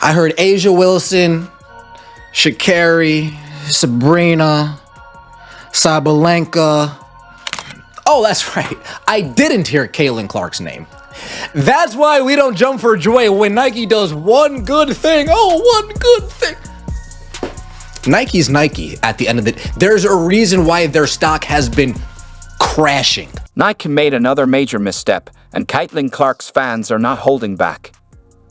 I heard Asia Wilson, Sha'Carri, Sabrina, Sabalenka. Oh, that's right. I didn't hear Caitlin Clark's name. That's why we don't jump for joy when Nike does one good thing. Oh, one good thing. Nike's Nike at the end of it. There's a reason why their stock has been crashing. Nike made another major misstep, and Caitlin Clark's fans are not holding back.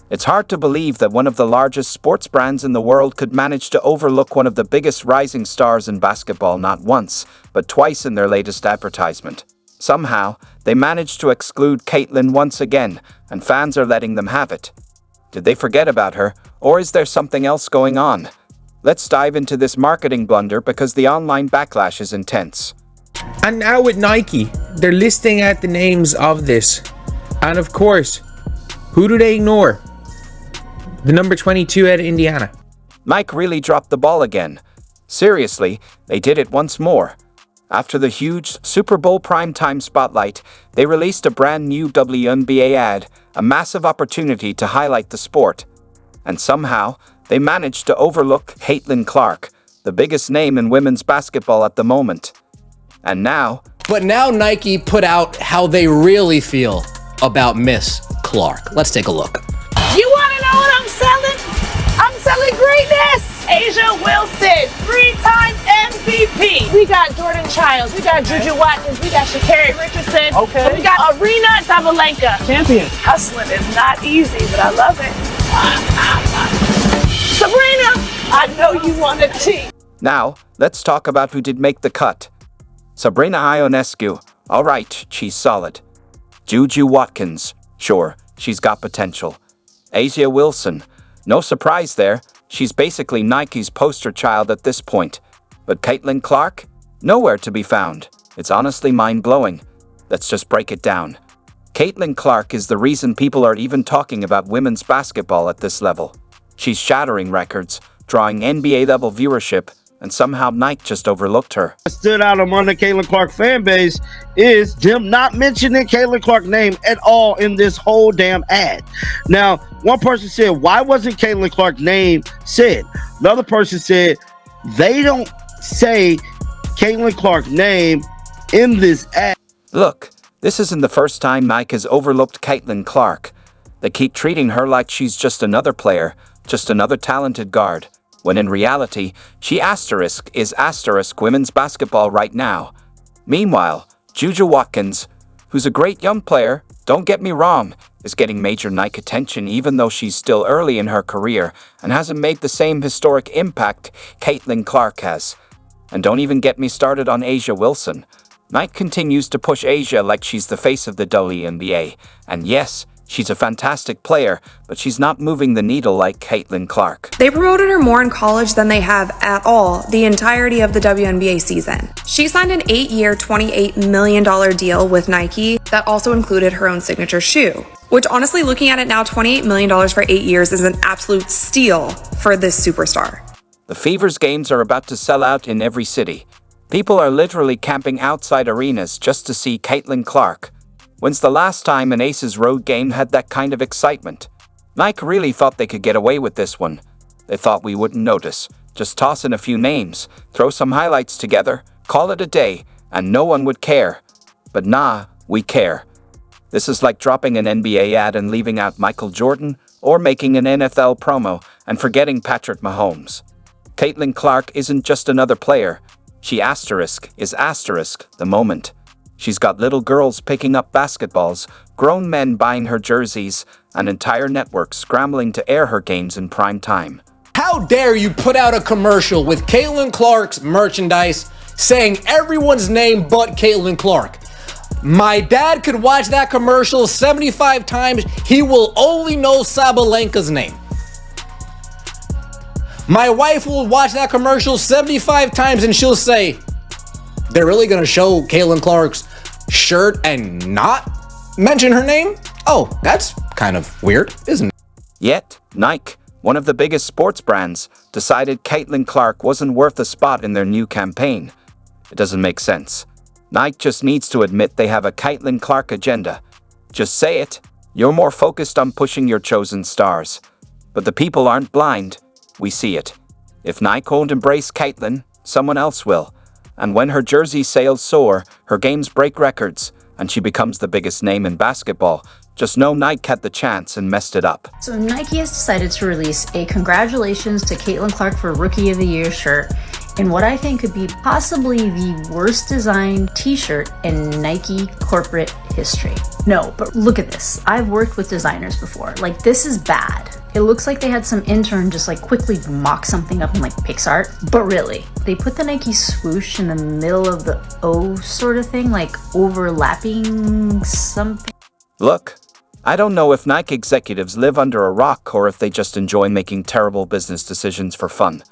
It's hard to believe that one of the largest sports brands in the world could manage to overlook one of the biggest rising stars in basketball not once, but twice in their latest advertisement. Somehow, they managed to exclude Caitlin once again, and fans are letting them have it. Did they forget about her, or is there something else going on? Let's dive into this marketing blunder because the online backlash is intense. And now with Nike, they're listing out the names of this. And of course, who do they ignore? The number 22 out of Indiana. Nike really dropped the ball again. Seriously, they did it once more. After the huge Super Bowl primetime spotlight, they released a brand new WNBA ad, a massive opportunity to highlight the sport. And somehow, they managed to overlook Caitlin Clark, the biggest name in women's basketball at the moment. And now... But now Nike put out how they really feel about Miss Clark. Let's take a look. You want to know what I'm selling? I'm selling greatness! Asia Wilson, 3-time MVP. We got Jordan Childs, we got Juju Watkins, we got Sha'Carri Richardson. Okay. We got Arena Sabalenka. Champion. Hustling is not easy, but I love it. Sabrina, I know you want to cheat. Now, let's talk about who did make the cut. Sabrina Ionescu. Alright, she's solid. Juju Watkins. Sure, she's got potential. Asia Wilson. No surprise there. She's basically Nike's poster child at this point. But Caitlin Clark? Nowhere to be found. It's honestly mind-blowing. Let's just break it down. Caitlin Clark is the reason people are even talking about women's basketball at this level. She's shattering records, drawing NBA-level viewership, and somehow Nike just overlooked her. What stood out among the Caitlin Clark fan base is them not mentioning Caitlin Clark's name at all in this whole damn ad. Now, one person said, why wasn't Caitlin Clark's name said? Another person said, they don't say Caitlin Clark's name in this ad. Look, this isn't the first time Nike has overlooked Caitlin Clark. They keep treating her like she's just another player, just another talented guard, when in reality, she is women's basketball right now. Meanwhile, Juju Watkins, who's a great young player, don't get me wrong, is getting major Nike attention even though she's still early in her career and hasn't made the same historic impact Caitlin Clark has. And don't even get me started on Asia Wilson. Nike continues to push Asia like she's the face of the WNBA, and yes, she's a fantastic player, but she's not moving the needle like Caitlin Clark. They promoted her more in college than they have at all the entirety of the WNBA season. She signed an 8-year, $28 million deal with Nike that also included her own signature shoe, which honestly, looking at it now, $28 million for 8 years is an absolute steal for this superstar. The Fever's games are about to sell out in every city. People are literally camping outside arenas just to see Caitlin Clark. When's the last time an Aces road game had that kind of excitement? Nike really thought they could get away with this one. They thought we wouldn't notice. Just toss in a few names, throw some highlights together, call it a day, and no one would care. But nah, we care. This is like dropping an NBA ad and leaving out Michael Jordan, or making an NFL promo and forgetting Patrick Mahomes. Caitlin Clark isn't just another player. She is the moment. She's got little girls picking up basketballs, grown men buying her jerseys, an entire network scrambling to air her games in prime time. How dare you put out a commercial with Caitlin Clark's merchandise saying everyone's name but Caitlin Clark? My dad could watch that commercial 75 times. He will only know Sabalenka's name. My wife will watch that commercial 75 times and she'll say, they're really gonna show Caitlin Clark's shirt and not mention her name? Oh, that's kind of weird, isn't it? Yet, Nike, one of the biggest sports brands, decided Caitlin Clark wasn't worth a spot in their new campaign. It doesn't make sense. Nike just needs to admit they have a Caitlin Clark agenda. Just say it. You're more focused on pushing your chosen stars. But the people aren't blind. We see it. If Nike won't embrace Caitlyn, someone else will. And when her jersey sales soar, her games break records, and she becomes the biggest name in basketball, just know Nike had the chance and messed it up. So Nike has decided to release a congratulations to Caitlin Clark for Rookie of the Year shirt in what I think could be possibly the worst designed t-shirt in Nike corporate history. No, but look at this. I've worked with designers before. Like, this is bad. It looks like they had some intern just like quickly mock something up in like PixArt, but really, they put the Nike swoosh in the middle of the O sort of thing, like overlapping something. Look, I don't know if Nike executives live under a rock or if they just enjoy making terrible business decisions for fun.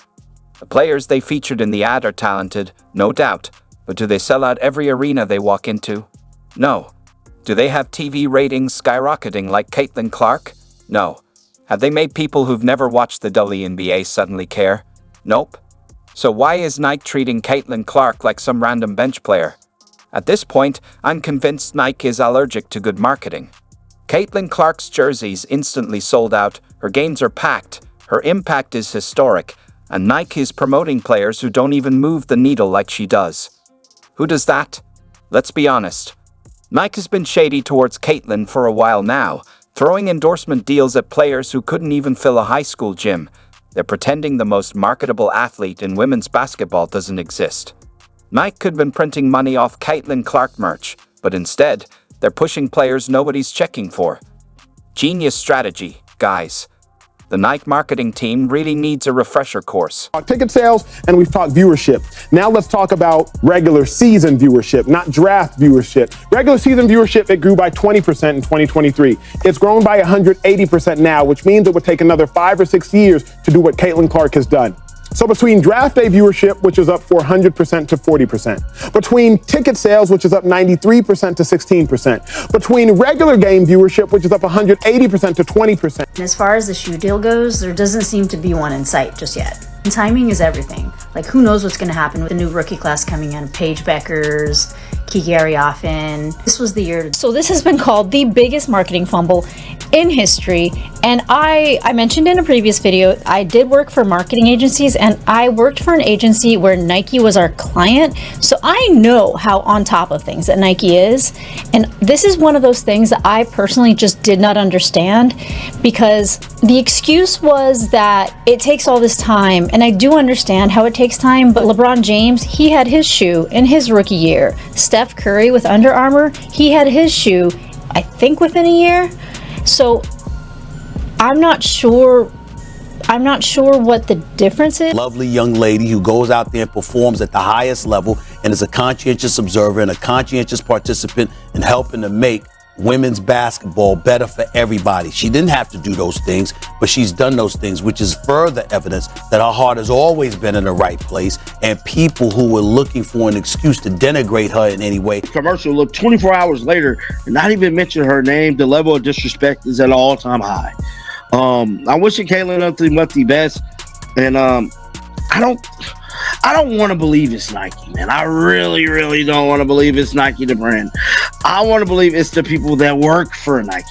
The players they featured in the ad are talented, no doubt, but do they sell out every arena they walk into? No. Do they have TV ratings skyrocketing like Caitlin Clark? No. Have they made people who've never watched the WNBA suddenly care? Nope. So why is Nike treating Caitlin Clark like some random bench player? At this point, I'm convinced Nike is allergic to good marketing. Caitlin Clark's jerseys instantly sold out, her games are packed, her impact is historic, and Nike is promoting players who don't even move the needle like she does. Who does that? Let's be honest. Nike has been shady towards Caitlin for a while now, throwing endorsement deals at players who couldn't even fill a high school gym. They're pretending the most marketable athlete in women's basketball doesn't exist. Nike could have been printing money off Caitlin Clark merch, but instead, they're pushing players nobody's checking for. Genius strategy, guys. The Nike marketing team really needs a refresher course. Ticket sales, and we've talked viewership. Now let's talk about regular season viewership, not draft viewership. Regular season viewership, it grew by 20% in 2023. It's grown by 180% now, which means it would take another 5 or 6 years to do what Caitlin Clark has done. So between draft day viewership, which is up 400% to 40%, between ticket sales, which is up 93% to 16%, between regular game viewership, which is up 180% to 20%. And as far as the shoe deal goes, there doesn't seem to be one in sight just yet. And timing is everything. Like, who knows what's going to happen with the new rookie class coming in, Paige Beckers, Kiki Ariaffin. This was the year. So this has been called the biggest marketing fumble in history. And I mentioned in a previous video, I did work for marketing agencies, and I worked for an agency where Nike was our client. So I know how on top of things that Nike is. And this is one of those things that I personally just did not understand, because the excuse was that it takes all this time. And I do understand how it takes time, but LeBron James, he had his shoe in his rookie year. Steph Curry with Under Armour, he had his shoe, I think, within a year. So I'm not sure what the difference is. Lovely young lady who goes out there and performs at the highest level and is a conscientious observer and a conscientious participant in helping to make women's basketball better for everybody. She didn't have to do those things, but she's done those things, which is further evidence that her heart has always been in the right place, and people who were looking for an excuse to denigrate her in any way. Commercial look 24 hours later and not even mention her name. The level of disrespect is at an all-time high. I'm wishing Caitlin nothing but the best, and I don't want to believe it's Nike, man. I really, really don't want to believe it's Nike, the brand. I want to believe it's the people that work for Nike.